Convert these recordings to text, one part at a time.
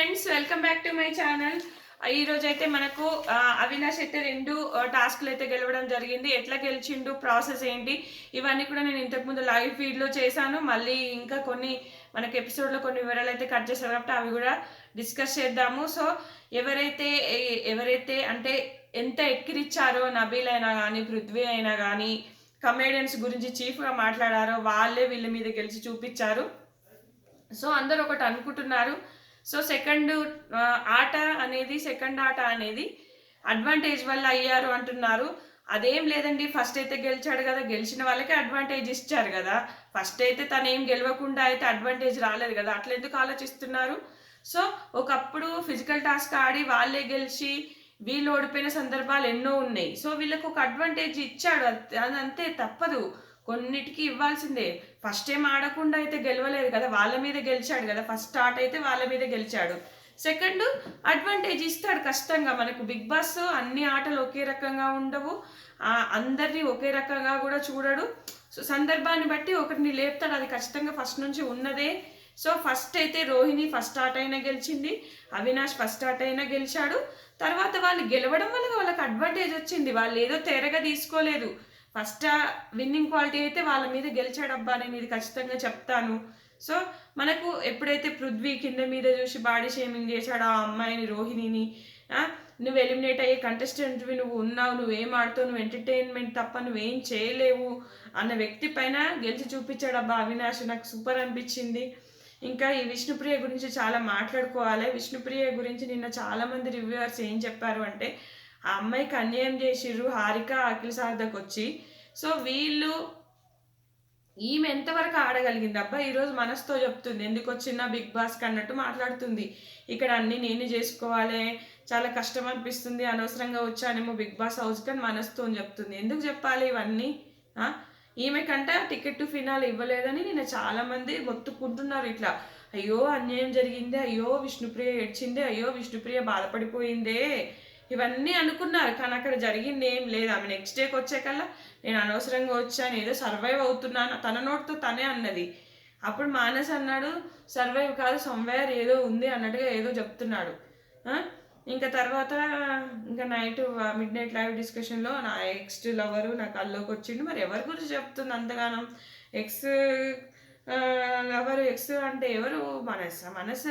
Friends, welcome back to my channel. ఈ రోజు అయితే మనకు అవినాష్ అయితే 2 టాస్క్లు అయితే గెలవడం జరిగింది. ఎట్లా గెలిచిండు, ప్రాసెస్ ఏంటి, ఇవన్నీ కూడా నేను ఇంతకుముందు లైవ్ ఫీడ్లో చేశాను. మళ్ళీ ఇంకా కొన్ని మనకి ఎపిసోడ్లో కొన్ని వివరాలు అయితే కట్ చేశారు కాబట్టి అవి కూడా డిస్కస్ చేద్దాము. సో ఎవరైతే అంటే ఎంత ఎక్కిరిచ్చారో నబీల్ అయినా కానీ, పృథ్వీ అయినా కానీ, కమేడియన్స్ గురించి చీఫ్గా మాట్లాడారో వాళ్ళే వీళ్ళ మీద గెలిచి చూపించారు. సో అందరు ఒకటి అనుకుంటున్నారు. సో సెకండ్ ఆట అనేది అడ్వాంటేజ్ వల్ల అయ్యారు అంటున్నారు. అదేం లేదండి, ఫస్ట్ అయితే గెలిచాడు కదా, గెలిచిన వాళ్ళకే అడ్వాంటేజ్ ఇచ్చారు కదా. ఫస్ట్ అయితే తను ఏం గెలవకుండా అయితే అడ్వాంటేజ్ రాలేదు కదా, అట్లా ఎందుకు ఆలోచిస్తున్నారు? సో ఒకప్పుడు ఫిజికల్ టాస్క్ ఆడి వాళ్ళే గెలిచి వీళ్ళు ఓడిపోయిన సందర్భాలు ఎన్నో ఉన్నాయి. సో వీళ్ళకు ఒక అడ్వాంటేజ్ ఇచ్చాడు, అదంతే, తప్పదు, కొన్నిటికి ఇవ్వాల్సిందే. ఫస్ట్ ఏం ఆడకుండా అయితే గెలవలేదు కదా, వాళ్ళ మీద గెలిచాడు కదా. ఫస్ట్ ఆట అయితే వాళ్ళ మీద గెలిచాడు. సెకండ్ అడ్వాంటేజ్ ఇస్తాడు ఖచ్చితంగా. మనకు బిగ్ బాస్ అన్ని ఆటలు ఒకే రకంగా ఉండవు, అందరినీ ఒకే రకంగా కూడా చూడడు. సో సందర్భాన్ని బట్టి ఒకరిని లేపుతాడు, అది ఖచ్చితంగా ఫస్ట్ నుంచి ఉన్నదే. సో ఫస్ట్ అయితే రోహిణి ఫస్ట్ ఆట అయినా గెలిచింది, అవినాష్ ఫస్ట్ ఆట అయినా గెలిచాడు. తర్వాత వాళ్ళు గెలవడం వల్ల వాళ్ళకి అడ్వాంటేజ్ వచ్చింది, వాళ్ళు ఏదో తేరగా తీసుకోలేదు. ఫస్ట్ విన్నింగ్ క్వాలిటీ అయితే వాళ్ళ మీద గెలిచాడబ్బా, నేను ఇది ఖచ్చితంగా చెప్తాను. సో మనకు ఎప్పుడైతే పృథ్వీ కింద మీద చూసి బాడీ షేమింగ్ చేశాడు ఆ అమ్మాయిని, రోహిణిని, నువ్వు ఎలిమినేట్ అయ్యే కంటెస్టెంట్వి, నువ్వు ఉన్నావు, నువ్వేం ఆడుతావు, నువ్వు ఎంటర్టైన్మెంట్ తప్ప నువ్వేం చేయలేవు అన్న వ్యక్తి పైన గెలిచి చూపించాడబ్బా అవినాష్. నాకు సూపర్ అనిపించింది. ఇంకా ఈ విష్ణుప్రియ గురించి చాలా మాట్లాడుకోవాలి. విష్ణుప్రియ గురించి నిన్న చాలామంది రివ్యూవర్స్ ఏం చెప్పారు అంటే, ఆ అమ్మాయికి అన్యాయం చేసిర్రు హారిక, అఖిల్ సారథకు వచ్చి. సో వీళ్ళు ఈమె ఎంతవరకు ఆడగలిగింది అబ్బా, ఈరోజు మనసుతో చెప్తుంది, ఎందుకు వచ్చినా బిగ్ బాస్కి అన్నట్టు మాట్లాడుతుంది. ఇక్కడ అన్నీ నేను చేసుకోవాలి, చాలా కష్టం అనిపిస్తుంది, అనవసరంగా వచ్చానేమో బిగ్ బాస్ హౌస్కి అని మనసుతో చెప్తుంది. ఎందుకు చెప్పాలి ఇవన్నీ? ఈమె కంటే టికెట్ టు ఫినాల్ ఇవ్వలేదని నేను చాలామంది మొత్తుకుంటున్నారు ఇట్లా. అయ్యో అన్యాయం జరిగిందే, అయ్యో విష్ణుప్రియ ఏడ్చిందే, అయ్యో విష్ణుప్రియ బాధపడిపోయిందే, ఇవన్నీ అనుకున్నారు. కానీ అక్కడ జరిగింది ఏం లేదు. ఆమె నెక్స్ట్ డేకి వచ్చేకల్లా నేను అనవసరంగా వచ్చాను, ఏదో సర్వైవ్ అవుతున్నాను తన నోటితో తనే అన్నది. అప్పుడు మానస్ అన్నాడు సర్వైవ్ కాదు, సమ్వేర్ ఏదో ఉంది అన్నట్టుగా ఏదో చెప్తున్నాడు. ఇంకా తర్వాత ఇంకా నైట్ మిడ్ నైట్ లైవ్ డిస్కషన్లో నా ఎక్స్ లవరు నా కల్లోకి వచ్చిండు. మరి ఎవరి గురించి చెప్తుంది అంతగానం? ఎక్స్ లవరు, ఎక్స్ అంటే ఎవరు? మనస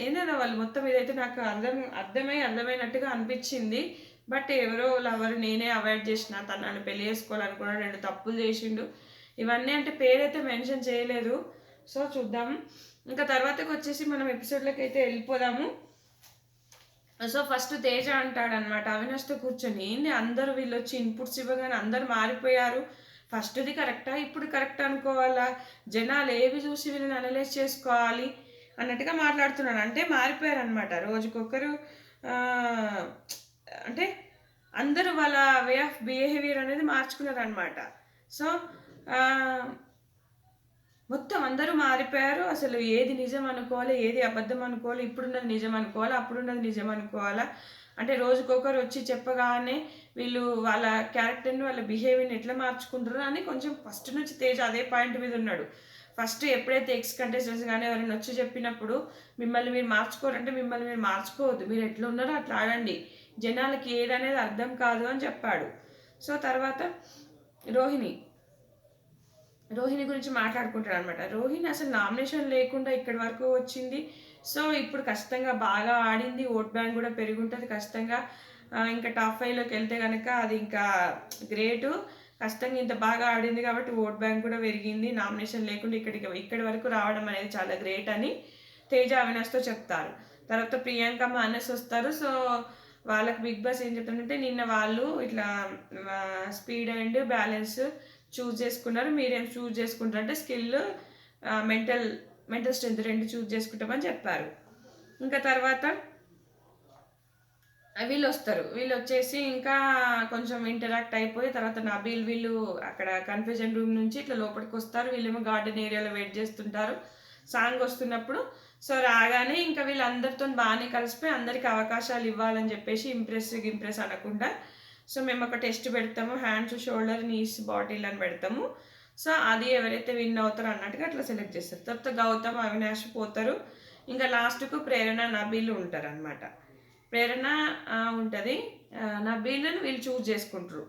ఏంటన్నా వాళ్ళు మొత్తం ఇదైతే నాకు అర్థమైనట్టుగా అనిపించింది. బట్ ఎవరో లవర్, నేనే అవాయిడ్ చేసిన, తను నన్ను పెళ్లి చేసుకోవాలనుకున్నాడు, 2 తప్పులు చేసిండు, ఇవన్నీ అంటే పేరైతే మెన్షన్ చేయలేదు. సో చూద్దాం. ఇంకా తర్వాతకి వచ్చేసి మనం ఎపిసోడ్లోకి అయితే వెళ్ళిపోదాము. సో ఫస్ట్ తేజ అంటాడనమాట అవినాష్తో కూర్చొని, ఏంది అందరూ వీళ్ళు వచ్చి ఇన్పుట్స్ ఇవ్వగానే అందరు మారిపోయారు, ఫస్ట్ది కరెక్టా ఇప్పుడు కరెక్ట్ అనుకోవాలా, జనాలు ఏవి చూసి వీళ్ళని అనలైజ్ చేసుకోవాలి అన్నట్టుగా మాట్లాడుతున్నాడు. అంటే మారిపోయారు అనమాట, రోజుకొకరు. అంటే అందరూ వాళ్ళ వే ఆఫ్ బిహేవియర్ అనేది మార్చుకున్నారు అనమాట. సో మొత్తం అందరూ మారిపోయారు. అసలు ఏది నిజం అనుకోవాలి, ఏది అబద్ధం అనుకోవాలి, ఇప్పుడున్నది నిజం అనుకోవాలా, అప్పుడున్నది నిజం అనుకోవాలా, అంటే రోజుకొకరు వచ్చి చెప్పగానే వీళ్ళు వాళ్ళ క్యారెక్టర్ని, వాళ్ళ బిహేవియర్ని ఎట్లా మార్చుకుంటారు అని కొంచెం ఫస్ట్ నుంచి తేజ అదే పాయింట్ మీద ఉన్నాడు. ఫస్ట్ ఎప్పుడైతే ఎక్స్ కంటెస్టెంట్స్ కానీ ఎవరైనా వచ్చి చెప్పినప్పుడు మిమ్మల్ని మీరు మార్చుకోరంటే మిమ్మల్ని మీరు మార్చుకోవద్దు, మీరు ఎట్లా ఉన్నారో అట్లా ఆడండి, జనాలకి ఏదనేది అర్థం కాదు అని చెప్పాడు. సో తర్వాత రోహిణి గురించి మాట్లాడుకుంటాడు అనమాట. రోహిణి అసలు నామినేషన్ లేకుండా ఇక్కడి వరకు వచ్చింది. సో ఇప్పుడు ఖచ్చితంగా బాగా ఆడింది, ఓట్ బ్యాంక్ కూడా పెరుగుంటుంది ఖచ్చితంగా. ఇంకా టాప్ 5లోకి వెళ్తే కనుక అది ఇంకా గ్రేటు. ఖచ్చితంగా ఇంత బాగా ఆడింది కాబట్టి ఓట్ బ్యాంక్ కూడా పెరిగింది, నామినేషన్ లేకుండా ఇక్కడి వరకు రావడం అనేది చాలా గ్రేట్ అని తేజ అవినాష్తో చెప్తారు. తర్వాత ప్రియాంక మానస్ వస్తారు. సో వాళ్ళకి బిగ్ బాస్ ఏం చెప్తారంటే, నిన్న వాళ్ళు ఇట్లా స్పీడ్ అండ్ బ్యాలెన్స్ చూస్ చేసుకున్నారు, మీరేం చూస్ చేసుకుంటారు అంటే స్కిల్, మెంటల్ స్ట్రెంత్ 2 చూస్ చేసుకుంటామని చెప్పారు. ఇంకా తర్వాత వీళ్ళు వస్తారు, వీళ్ళు వచ్చేసి ఇంకా కొంచెం ఇంటరాక్ట్ అయిపోయి తర్వాత నబీల్ వీళ్ళు అక్కడ కన్ఫ్యూజన్ రూమ్ నుంచి ఇట్లా లోపలికి వస్తారు. వీళ్ళేమో గార్డెన్ ఏరియాలో వెయిట్ చేస్తుంటారు సాంగ్ వస్తున్నప్పుడు. సో రాగానే ఇంకా వీళ్ళందరితో బాగానే కలిసిపోయి అందరికి అవకాశాలు ఇవ్వాలని చెప్పేసి ఇంప్రెస్ అనకుండా, సో మేము ఒక టెస్ట్ పెడతాము, హ్యాండ్స్, షోల్డర్, నీస్, బాటిల్ అని పెడతాము. సో అది ఎవరైతే విన్ అవుతారో అన్నట్టుగా అట్లా సెలెక్ట్ చేస్తారు. తర్వాత గౌతమ్, అవినాష్ పోతారు. ఇంకా లాస్ట్కు ప్రేరణ నబీల్ ఉంటారు అనమాట. ప్రేరణ ఉంటుంది, నబీల్ని వీళ్ళు చూస్ చేసుకుంటారు.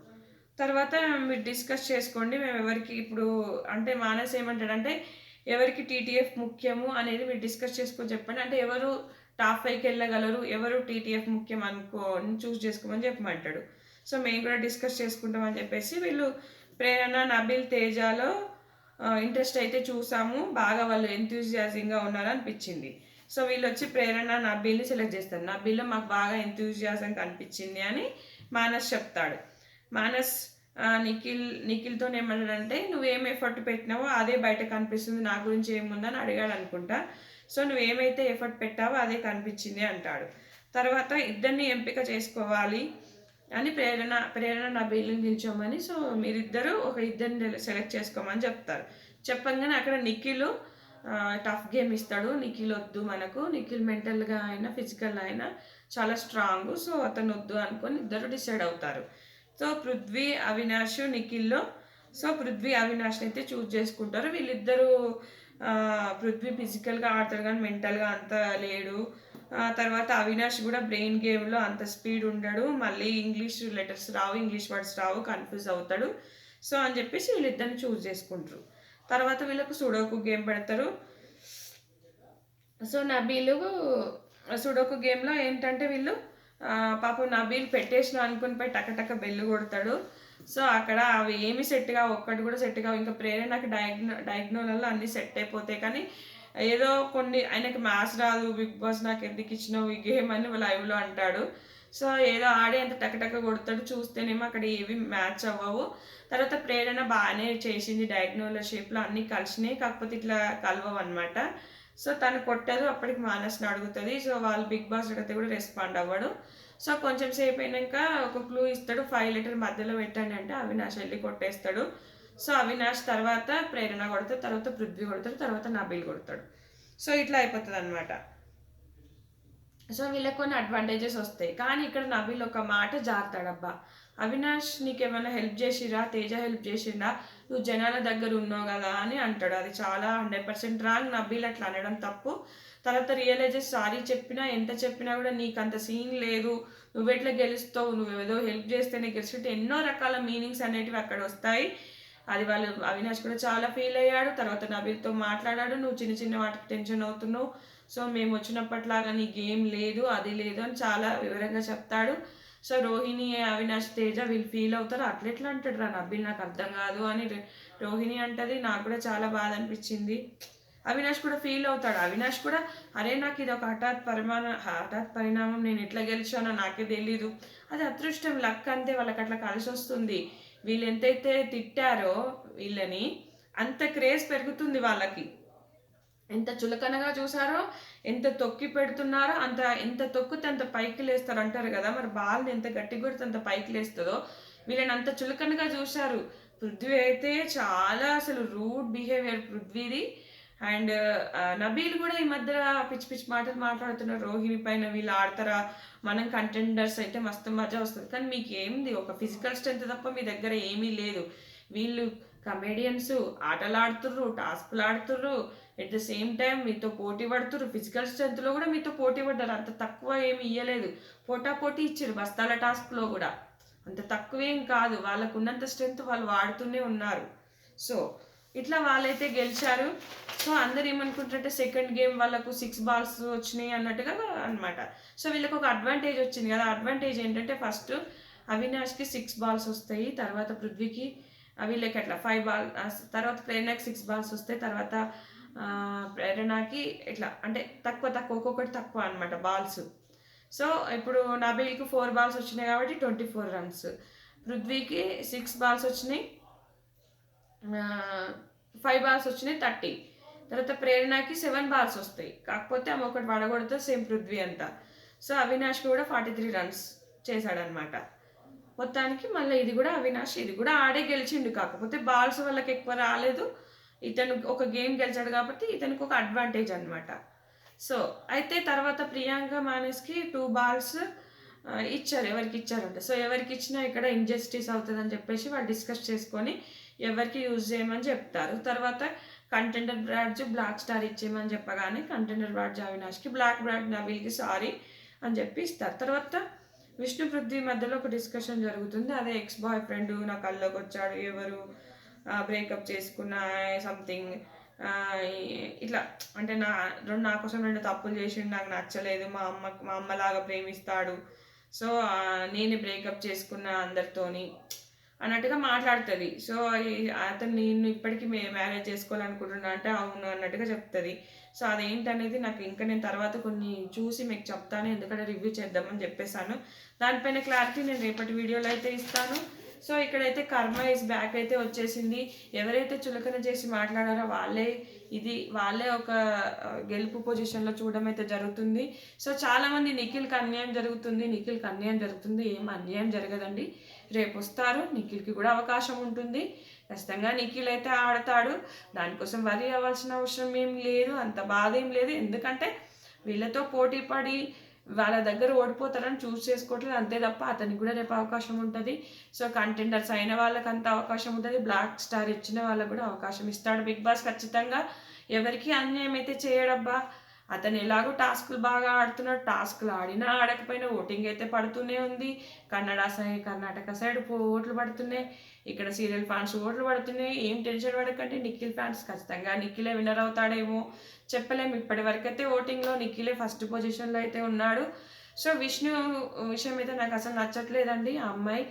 తర్వాత మీరు డిస్కస్ చేసుకోండి, మేము ఎవరికి ఇప్పుడు అంటే మానస్ ఏమంటాడంటే ఎవరికి టీటీఎఫ్ ముఖ్యము అనేది మీరు డిస్కస్ చేసుకొని చెప్పండి, అంటే ఎవరు టాప్ 5కి వెళ్ళగలరు, ఎవరు టీటీఎఫ్ ముఖ్యం చూస్ చేసుకోమని చెప్పమంటాడు. సో మేము కూడా డిస్కస్ చేసుకుంటామని చెప్పేసి వీళ్ళు ప్రేరణ నబీల్ తేజాలో ఇంట్రెస్ట్ అయితే చూసాము, బాగా వాళ్ళు ఎంతూజియాజింగ్గా ఉన్నారు అనిపించింది. సో వీళ్ళు వచ్చి ప్రేరణ నబీల్ని సెలెక్ట్ చేస్తారు. నబీల్లో మాకు బాగా ఎంతూజియాజం కనిపించింది అని మానస్ చెప్తాడు. మానస్ నిఖిల్తో ఏమన్నాడంటే నువ్వేం ఎఫర్ట్ పెట్టినావో అదే బయట కనిపిస్తుంది, నా గురించి ఏముందని అడిగాడు అనుకుంటా. సో నువ్వేమైతే ఎఫర్ట్ పెట్టావో అదే కనిపించింది అంటాడు. తర్వాత ఇద్దరిని ఎంపిక చేసుకోవాలి అని ప్రేరణ నబీల్ని నిల్చోమని, సో మీరిద్దరూ ఒక ఇద్దరిని సెలెక్ట్ చేసుకోమని చెప్తారు. చెప్పగానే అక్కడ నిఖిల్ టఫ్ గేమ్ ఇస్తాడు. నిఖిల్ వద్దు మనకు, నిఖిల్ మెంటల్గా అయినా ఫిజికల్ అయినా చాలా స్ట్రాంగ్, సో అతను వద్దు అనుకొని ఇద్దరు డిసైడ్ అవుతారు. సో పృథ్వీ అవినాష్ నిఖిల్లో సో పృథ్వీ అవినాష్ని అయితే చూస్ చేసుకుంటారు. వీళ్ళిద్దరూ పృథ్వీ ఫిజికల్గా ఆడతారు కానీ మెంటల్గా అంత లేడు. తర్వాత అవినాష్ కూడా బ్రెయిన్ గేమ్లో అంత స్పీడ్ ఉండడు, మళ్ళీ ఇంగ్లీష్ లెటర్స్ రావు, ఇంగ్లీష్ వర్డ్స్ రావు, కన్ఫ్యూజ్ అవుతాడు. సో అని చెప్పేసి వీళ్ళిద్దరిని చూస్ చేసుకుంటారు. తర్వాత వీళ్ళకు సుడోకు గేమ్ పెడతారు. సో నబీలు సుడోకు గేమ్లో ఏంటంటే వీళ్ళు పాపం నబీల్ పెట్టేసిన అనుకుని పోయి టకటక బెల్లు కొడతాడు. సో అక్కడ అవి ఏమి సెట్గా ఒక్కటి కూడా సెట్గా, ఇంకా ప్రేరణకి డయాగ్నోలలో అన్నీ సెట్ అయిపోతాయి, కానీ ఏదో కొన్ని ఆయనకి మ్యాథ్స్ రాదు, బిగ్ బాస్ నాకు ఎందుకు ఇచ్చినావు ఈ గేమ్ అని లైవ్లో అంటాడు. సో ఏదో ఆడి అంత టకటక కొడతాడు, చూస్తేనేమో అక్కడ ఏవి మ్యాచ్ అవ్వవు. తర్వాత ప్రేరణ బాగానే చేసింది, డయాగ్నోల షేప్లో అన్నీ కలిసినాయి, కాకపోతే ఇట్లా కలవవు అనమాట. సో తను కొట్టదు, అప్పటికి మానస్ని అడుగుతుంది. సో వాళ్ళు బిగ్ బాస్ అడిగితే కూడా రెస్పాండ్ అవ్వడు. సో కొంచెం సేపు అయినాక ఒక క్లూ ఇస్తాడు, 5 లీటర్ మధ్యలో పెట్టండి అంటే అవినాష్ వెళ్ళి కొట్టేస్తాడు. సో అవినాష్ తర్వాత ప్రేరణ కొడతాడు, తర్వాత పృథ్వీ కొడతాడు, తర్వాత నబీల్ కొడతాడు. సో ఇట్లా అయిపోతుంది అనమాట. సో వీళ్ళకి కొన్ని అడ్వాంటేజెస్ వస్తాయి, కానీ ఇక్కడ నబీల్ ఒక మాట జారుతాడబ్బా, అవినాష్ నీకేమైనా హెల్ప్ చేసిరా, తేజ హెల్ప్ చేసిందా, నువ్వు జనాల దగ్గర ఉన్నావు కదా అని అంటాడు. అది చాలా 100% రాంగ్. నబీల్ అట్లా అనడం తప్పు. తర్వాత రియలైజెస్ సారీ చెప్పినా ఎంత చెప్పినా కూడా నీకు అంత సీన్ లేదు, నువ్వెట్లా గెలుస్తావు, నువ్వేదో హెల్ప్ చేస్తేనే గెలిచినట్టు ఎన్నో రకాల మీనింగ్స్ అనేటివి అక్కడ వస్తాయి. అది వాళ్ళు అవినాష్ కూడా చాలా ఫీల్ అయ్యాడు. తర్వాత నబీల్తో మాట్లాడాడు, నువ్వు చిన్న చిన్న వాటికి టెన్షన్ అవుతున్నావు, సో మేము వచ్చినప్పట్లాగా నీ గేమ్ లేదు, అది లేదు అని చాలా వివరంగా చెప్తాడు. సో రోహిణి అవినాష్ తేజ వీళ్ళు ఫీల్ అవుతారు, అట్లెట్లా అంటాడు రా నబీల్, నాకు అర్థం కాదు అని రోహిణి అంటది. నాకు కూడా చాలా బాధ అనిపించింది. అవినాష్ కూడా ఫీల్ అవుతాడు. అవినాష్ కూడా అరే నాకు ఇది ఒక హఠాత్ పరిణామం, నేను ఎట్లా గెలిచానో నాకే తెలీదు, అది అదృష్టం, లక్ అంతే, వాళ్ళకి అట్లా కలిసి వస్తుంది. వీళ్ళు ఎంతైతే తిట్టారో వీళ్ళని అంత క్రేజ్ పెరుగుతుంది వాళ్ళకి, ఎంత చులకనగా చూసారో, ఎంత తొక్కి పెడుతున్నారో, ఎంత తొక్కితే అంత పైకి లేస్తారు అంటారు కదా, మరి బాల్ని ఎంత గట్టి కొడితే అంత పైకి లేస్తుందో వీళ్ళని అంత చులకనగా చూశారు. పృథ్వీ అయితే చాలా అసలు రూడ్ బిహేవియర్ పృథ్వీది. అండ్ నబీల్ కూడా ఈ మధ్య పిచ్చి పిచ్చి మాటలు మాట్లాడుతున్నారు రోహిణి పైన, వీళ్ళు ఆడతారా, మనం కంటెండర్స్ అయితే మస్తు మజా వస్తుంది, కానీ మీకు ఏంది ఒక ఫిజికల్ స్ట్రెంత్ తప్ప మీ దగ్గర ఏమీ లేదు. వీళ్ళు కమెడియన్స్, ఆటలు ఆడుతుర్రు, టాస్క్లు ఆడుతుర్రు, ఎట్ ద సేమ్ టైం మీతో పోటీ పడుతుర్రు, ఫిజికల్ స్ట్రెంత్లో కూడా మీతో పోటీ పడ్డారు, అంత తక్కువ ఏమి ఇయ్యలేదు, పోటీ ఇచ్చారు. బస్తాల టాస్క్లో కూడా అంత తక్కువేం కాదు, వాళ్ళకు ఉన్నంత స్ట్రెంత్ వాళ్ళు వాడుతూనే ఉన్నారు. సో ఇట్లా వాళ్ళైతే గెలిచారు. సో అందరు ఏమనుకుంటారంటే సెకండ్ గేమ్ వాళ్ళకు 6 balls వచ్చినాయి అన్నట్టుగా అనమాట. సో వీళ్ళకి ఒక అడ్వాంటేజ్ వచ్చింది కదా, అడ్వాంటేజ్ ఏంటంటే ఫస్ట్ అవినాష్కి 6 balls వస్తాయి, తర్వాత పృథ్వీకి వీళ్ళకి అట్లా 5 balls, తర్వాత ప్రేరణకి 6 balls వస్తాయి, తర్వాత ప్రేరణకి ఇట్లా అంటే తక్కువ ఒక్కొక్కటి తక్కువ అనమాట బాల్స్. సో ఇప్పుడు నబీల్కి 4 balls వచ్చినాయి కాబట్టి 24 runs, పృథ్వీకి 6 balls వచ్చినాయి, 5 balls వచ్చినాయి 30, తర్వాత ప్రేరణకి 7 balls వస్తాయి, కాకపోతే ఆమె ఒకటి పడగొడితే సేమ్ పృథ్వీ అంతా. సో అవినాష్కి కూడా 43 runs చేశాడనమాట. మొత్తానికి మళ్ళీ ఇది కూడా అవినాష్ ఇది కూడా ఆడే గెలిచిండు, కాకపోతే బాల్స్ వాళ్ళకి ఎక్కువ రాలేదు, ఇతను ఒక గేమ్ గెలిచాడు కాబట్టి ఇతనికి ఒక అడ్వాంటేజ్ అనమాట. సో అయితే తర్వాత ప్రియాంక మానస్కి 2 balls ఇచ్చారు, ఎవరికి ఇచ్చారంటే, సో ఎవరికి ఇచ్చినా ఇక్కడ ఇంజస్టిస్ అవుతుందని చెప్పేసి వాళ్ళు డిస్కస్ చేసుకొని ఎవరికి యూజ్ చేయమని చెప్తారు. తర్వాత కంటెండర్ బ్యాడ్జ్ బ్లాక్ స్టార్ ఇచ్చేయమని చెప్పగానే కంటెండర్ బ్యాడ్జ్ అవినాష్కి, బ్లాక్ బ్యాడ్జ్ నబీల్కి సారీ అని చెప్పి ఇస్తారు. తర్వాత విష్ణు పృథ్వీ మధ్యలో ఒక డిస్కషన్ జరుగుతుంది. అదే ఎక్స్ బాయ్ ఫ్రెండ్ నా కల్లోకి వచ్చాడు, ఎవరు బ్రేకప్ చేసుకున్న సంథింగ్ ఇట్లా అంటే నా కోసం 2 తప్పులు చేసిండు, నాకు నచ్చలేదు, మా అమ్మలాగా ప్రేమిస్తాడు, సో నేను బ్రేకప్ చేసుకున్న అందరితోని అన్నట్టుగా మాట్లాడుతుంది. సో అతను నేను ఇప్పటికీ మ్యారేజ్ చేసుకోవాలనుకుంటున్నా అంటే అవును అన్నట్టుగా చెప్తుంది. సో అదేంటనేది నాకు ఇంకా నేను తర్వాత కొన్ని చూసి మీకు చెప్తాను, ఎందుకంటే రివ్యూ చేద్దామని చెప్పేశాను. దానిపైన క్లారిటీ నేను రేపటి వీడియోలో అయితే ఇస్తాను. సో ఇక్కడైతే కర్మ ఇస్ బ్యాక్ అయితే వచ్చేసింది. ఎవరైతే చులకన చేసి మాట్లాడారో వాళ్ళే ఒక గెలుపు పొజిషన్లో చూడడం అయితే జరుగుతుంది. సో చాలామంది నిఖిల్కి అన్యాయం జరుగుతుంది, ఏం అన్యాయం జరగదండి. రేపు వస్తారు, నిఖిల్కి కూడా అవకాశం ఉంటుంది. ఖచ్చితంగా నిఖిల్ అయితే ఆడతాడు, దానికోసం వరి అవ్వాల్సిన అవసరం ఏం లేదు, అంత బాధ ఏం లేదు. ఎందుకంటే వీళ్ళతో పోటీ పడి వాళ్ళ దగ్గర ఓడిపోతారని చూస్ చేసుకోవట్లేదు, అంతే తప్ప అతనికి కూడా రేపు అవకాశం ఉంటుంది. సో కంటెండర్స్ అయిన వాళ్ళకి అంత అవకాశం ఉంటుంది, బ్లాక్ స్టార్ ఇచ్చిన వాళ్ళకు కూడా అవకాశం ఇస్తాడు బిగ్ బాస్. ఖచ్చితంగా ఎవరికి అన్యాయం అయితే చేయడబ్బా. అతను ఎలాగో టాస్కులు బాగా ఆడుతున్నాడు, టాస్కులు ఆడినా ఆడకపోయినా ఓటింగ్ అయితే పడుతూనే ఉంది. కర్ణాటక సైడ్ ఓట్లు పడుతున్నాయి, ఇక్కడ సీరియల్ ఫ్యాన్స్ ఓట్లు పడుతున్నాయి. ఏం టెన్షన్ పడకండి, నిఖిల్ ఫ్యాన్స్ ఖచ్చితంగా నిఖిలే విన్నర్ అవుతాడేమో చెప్పలేము. ఇప్పటి వరకైతే ఓటింగ్లో నిఖిలే ఫస్ట్ పొజిషన్లో అయితే ఉన్నాడు. సో విష్ణు విషయం అయితే నాకు అసలు నచ్చట్లేదండి. ఆ అమ్మాయి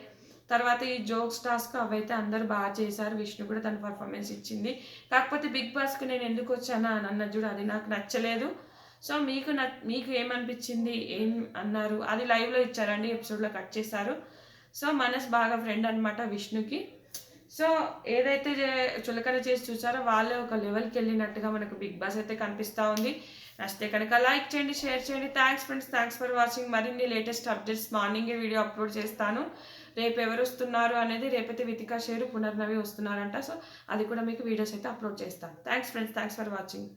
తర్వాత ఈ జోక్స్ టాస్క్ అవైతే అందరూ బాగా చేశారు, విష్ణు కూడా తన పర్ఫార్మెన్స్ ఇచ్చింది. కాకపోతే బిగ్ బాస్కి నేను ఎందుకు వచ్చానా అని అన్నది చూడు, అది నాకు నచ్చలేదు. సో మీకు ఏమనిపించింది, ఏం అన్నారు, అది లైవ్లో ఇచ్చారండి, ఎపిసోడ్లో కట్ చేశారు. సో మనస్ బాగా ఫ్రెండ్ అనమాట విష్ణుకి. సో ఏదైతే చులకన చేసి చూసారో వాళ్ళే ఒక లెవెల్కి వెళ్ళినట్టుగా మనకు బిగ్ బాస్ అయితే కనిపిస్తూ ఉంది. నచ్చితే కనుక లైక్ చేయండి, షేర్ చేయండి. Thanks friends, thanks for watching. మరిన్ని లేటెస్ట్ అప్డేట్స్ మార్నింగే వీడియో అప్లోడ్ చేస్తాను. రేపు ఎవరు వస్తున్నారు అనేది, రేపైతే వితికా షేరు పునర్నవి వస్తున్నారంట. సో అది కూడా మీకు వీడియోస్ అయితే అప్లోడ్ చేస్తాను. Thanks friends, thanks for watching.